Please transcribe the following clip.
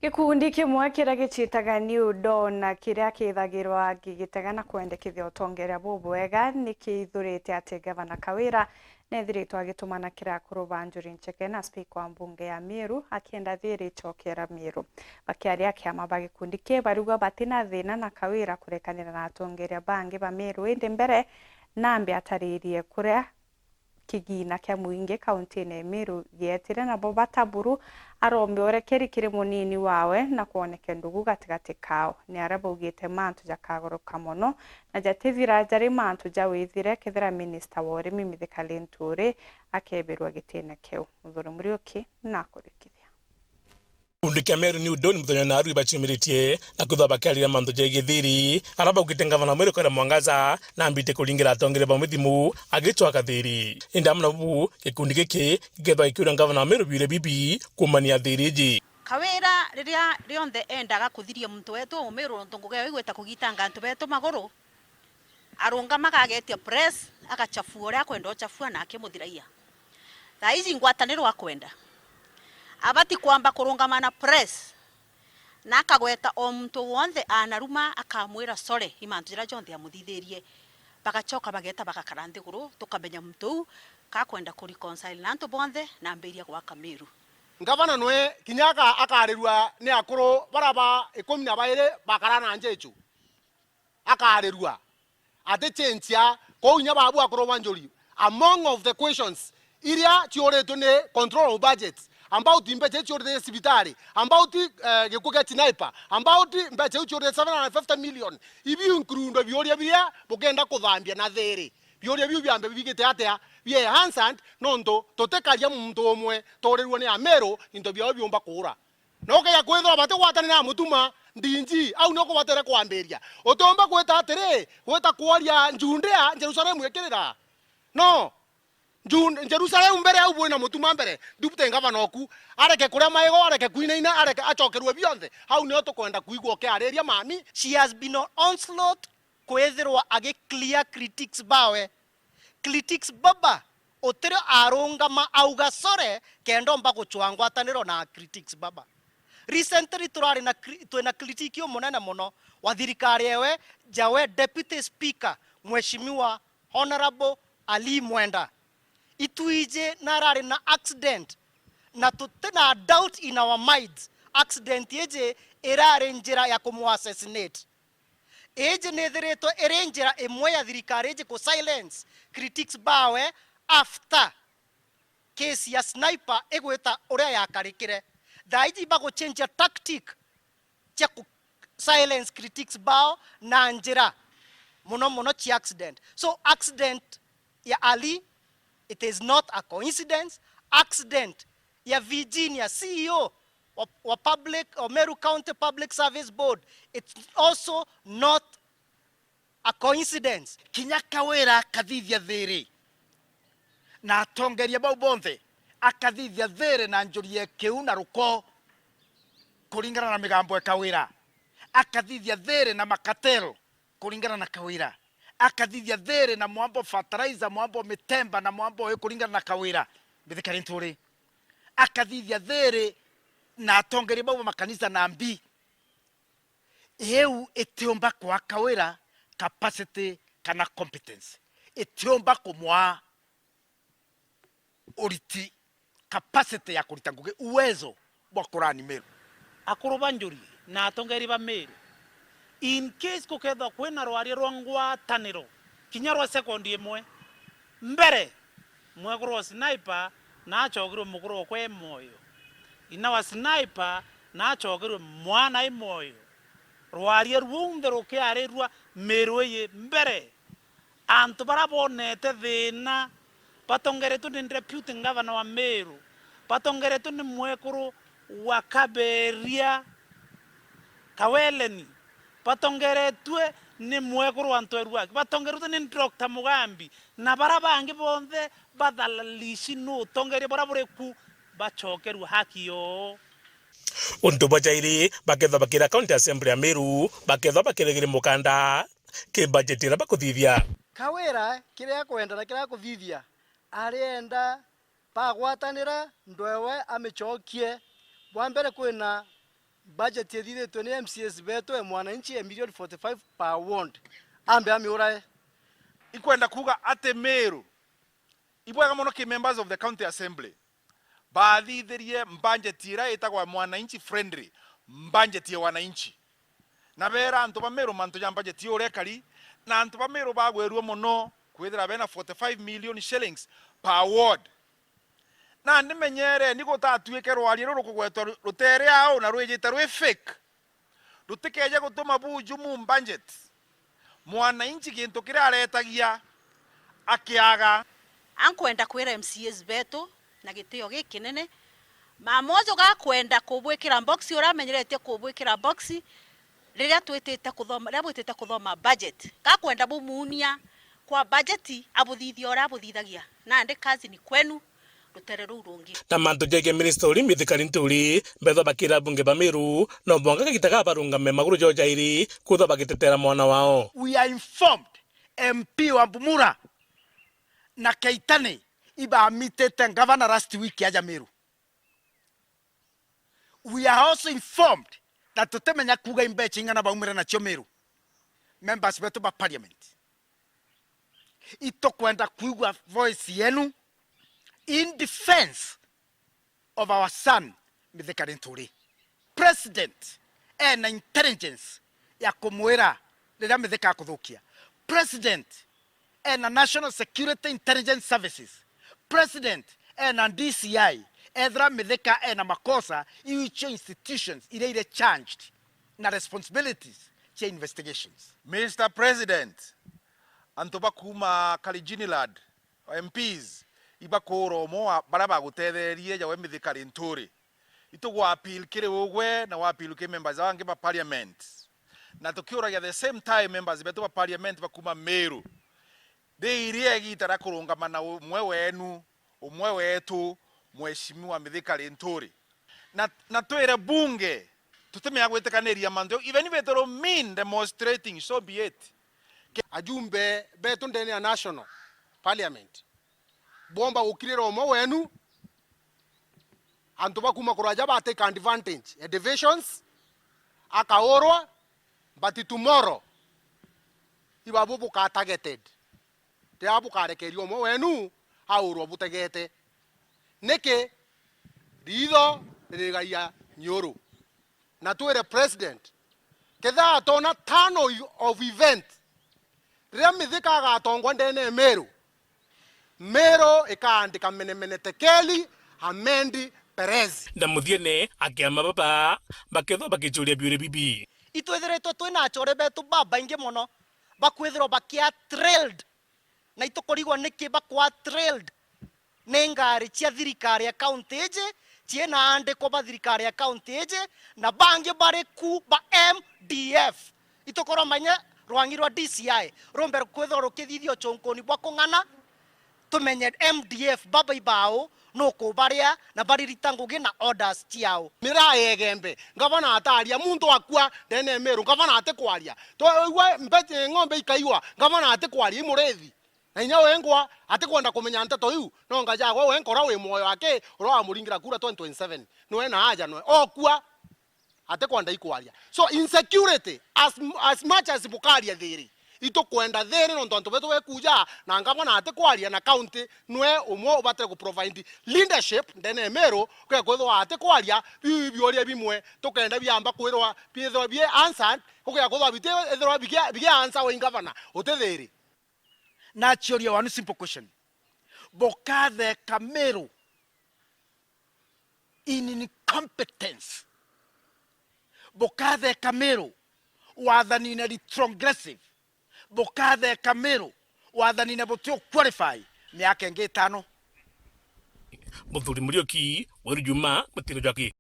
Gikundi kimwe kiria gicitaga NIUDONA kiria kithagirwa gigitega na kwendekithia Ûtongeria bubwega nikithurite ati Gavana KAWIRA nethiritwo agitumana kira AKURU ba NJURI na SPIKA wa mbunge ya Meru akienda thiri ichokera Meru bakiaria kiama ba gikundi ki barugwa batina thina na KAWIRA kurekanira na atongeria bangi ba Meru indi mbere na mbeataririe kuria KIGINA kia muingi kaunti-ini ya Meru gietire na bo bataburu arombe urekeri kiri munini wawe na kuoneke ndugu gatigati kao ni aria baugite mantu jakagoroka muno na jativira jari mantu jawithire kethira minister wa urimi Mithika Linturi akebirwa gitine kiu Muthuri Muriuki na kurikithia Gikundi kia Meru NIUDONA muthenya na aru bachimiritie na kutha bakiaria mantu jegithiri araba ugite Gavana Meru kwenda mwangaza na mbite kuringira atongeria ba mithimu agitwa kathiri indamna bu gikundi giki gikethwa ikiura Gavana Meru bire bibi kumania thiriji KAWIRA riria rionthe endaga kuthiria muntu wetu Meru ntunguge igweta kugitanga antu betu maguru arunga magagetia press agachafua uria kwenda uchafua na akimuthiraia thaizi ngwataniro akwenda abati kwamba kurungamana press na akagweta o muntu wonse anaruma akamwira sorry imantu jira jonthe amuthithirie bagachoka bageta bagakarante guru tukamenya muntu kakwenda ku reconcile na antu bonthe na mbiria gwaka Meru. Gavana nwe kinyaka akarirwa ni AKURU baraba 12 bakarana njechu akarirwa ate chenchia ko nya babu AKURU wanjuri among of the questions iria chioreto ne control of budgets about mbeche chioreto sibitari about gikuga tinaipa about mbeche chioreto 750 million ibi nkrundo bioria biria bugenda kuthambia na thiri bioria biu biambe bigite atia bie hansand nondo totekaria muntu omwe torirwo ni Meru into biao biumba kura no kaya kwethwa bate gwatane na mutuma ndinji au no kubatere kwamberia utomba kweta atire gweta kwaria njundea Jerusalem yekirira no Jerusalem mbere au bwina mutuma mbere dupte Gavana oku areke kuria maigo areke kuinaina areke achokerwe bionthe au ni otukwenda kuigwo kiareria mami. She has been on onslaught kwethirwa agi clear critics bawe critics baba otero arungama auga sore kendo mba guchwangwa taniro na critics baba recently turari na twena critique munene muno wa thirikari ewe jawe deputy speaker mheshimiwa honorable Ali Mwenda ituije narari na accident na tutena doubt in our minds accident yeje erare njira ya kumu assassinate eje nethireto erenjira emwe ya thirikari eje ku silence critics bawe after case ya sniper egweta uria yakarikire thaiji bago change tactic cha ku silence critics bao na njira muno chi accident. So accident ya Ali, it is not a coincidence. Accident ya Virginia CEO wa public or Meru County Public Service Board, it's also not a coincidence. Kinya KAWIRA kathithia thiri na atongeria bau bonthe akathithia thiri na NJURI kiu na ruko kuringana na migambo ya KAWIRA akathithia thiri na makatero kuringana na KAWIRA akathithia thiri na mwambo fertilizer mwambo mitemba na mwambo kuringana na KAWIRA Mithika Linturi akathithia thiri na atongeria bau makanisa na mbi eu etiomba kwa KAWIRA capacity kana competence etiomba kumwa uriti capacity ya kurita nguge uwezo bwa kurani Meru AKURU ba NJURI na atongeri ba Meru in case kukethwa kwina rwari rwa ngwataniro kinya rwa sekondi imwe mbere mweguru wa sniper na achogirwe muguru kwe moyo ina wa sniper na achogirwe mwana imoyo rwari rwunthe rukiarirwa Meru ye mbere antu barabonete thina batongeretu ni deputy Gavana wa Meru batongeretu ni mwekuru wa Kaberia Kaweleni batongeretwe ni mwekuru wa Ntwerua batongeretu ni Dr. Mugambi na barabangi bonthe badhalalishi no tongeria barabureku bachokerwa haki yo untu bajairi bakethwa bakira county assembly ya Meru bakethwa bakiregire mukanda ke budget ira bakuthithia KAWIRA kiria kwenda na kiria kuthithia arienda bagwatanira ndwewe amichokie bwa mbere kwina budget yethithitwe ni MCS beto mwananchi $1,45,000 per ward ambe amiurae ikwenda kuga ate Meru ibwaga mono ki members of the county assembly bathithirie mbanjetira itagwa mwananchi friendly mbanjetie wananchi na bera antu ba Meru mantu ya mbanjeti urekari na antu ba Meru bagwerwo mono kwithira bena 45 million shillings per ward na ndimenyere niko tatuike rwari rukugwetwa rutere ao na rwejeta rwe fake rutikeje gutuma buju mu budget mwananchi kintu kira aretagia akiaga ankwenda kwira MCS beto na gitio gikinene mamojo ga kwenda kubwikira box uramenyerete kubwikira box riria twitite kuthoma riria bwitite kuthoma budget ga kwenda bumunia kwa budget abuthithia ora abuthithagia na ndi kazi ni kwenu rutere rungi na manto jege ministeri mithikari nturi betho bakira bunge ba Meru no bonga gitaga barungame maguru jojairi kutho bagitetera mwana wao. We are informed MP wa Bumura na Keitani iba mitete governor last week ya Meru. We are also informed that tutemenya kuga imbechi ngana baumira na Meru members betu ba parliament ito kwenda kuigwa voice yenu in defense of our son Mithikari Nturi. President and intelligence ya kumwira rira Mithika kuthukia. President and National Security Intelligence Services. President and DCI ethra Mithika and makosa iwicho institutions ile changed na responsibilities cha investigations. Mr. President, antoba kuma Kalijini lad MPs ibakoro mo baraba gutetherie ya Mithikari Nturi itugwa appeal kire ogwe na appeal ke members wange ba parliament na tukiura ya the same time members betu ba parliament bakuma Meru de irie gitara kurungama na umwe wenu umwe wetu mheshimiwa Mithikari Nturi na twere bunge tutemea gwetekaneria mando even if it mean demonstrating so be it ajumbe betu ndani ya national parliament bomba ukirira omo wenu antuba kuma kuraja ba take advantage a divisions akaorwa but tomorrow ibabu ka targeted te abu ka rekeri omo wenu aurwa butegete neke rido regaya nyoro na tuere president ketha atona tano of event remithika ga tongwa ndene Meru ikaandika menemene tekeli amendi Perez na muthiene akiama baba baketho bakichuria biure bibi itwethiretwo twina achore betu baba ingi muno bakwithirwo bakia trailed na itukorigwo niki bakwa trailed ni ngari cia thirikari ya county eje ciena andiko ba thirikari ya county eje na bangi bare ku ba MDF itukorwo manya rwangirwa DCI romber kwithirwo rukithithio chonkoni bwa kung'ana tumenye MDF baba ibao no kubaria na baririta ngugi na orders ciao mira yegembe ngavana ataria muntu akua ndene Meru ngavana ate kwaria to we mbete ng'ombe ikaiwa ngavana ate kwaria imurethi na inya wengwa ate kwenda kumenya nteto yu no ngajagwa we nkora we moyo wake ro muringira kura 2027 no ena haja no okua ate kwenda ikwaria so insecurity as much as bukaria thiri ito kwenda thiri no ntonto beto we kuja na ngabona ate kwaria na county nwe umwe ubate ku provide leadership ndene Meru kwe kwetho ate kwaria bioria bimwe tukenda byamba kwirwa byetho bye answer kwe kwetho bite ethero bige answer we governor utethiri naturally one simple question bokathe Meru in incompetence bokathe Meru wathani na retrogressive bokathe Meru wathani na botio qualify miaka ingi 5 muthuri Murioki Weru Juma mutiro jaki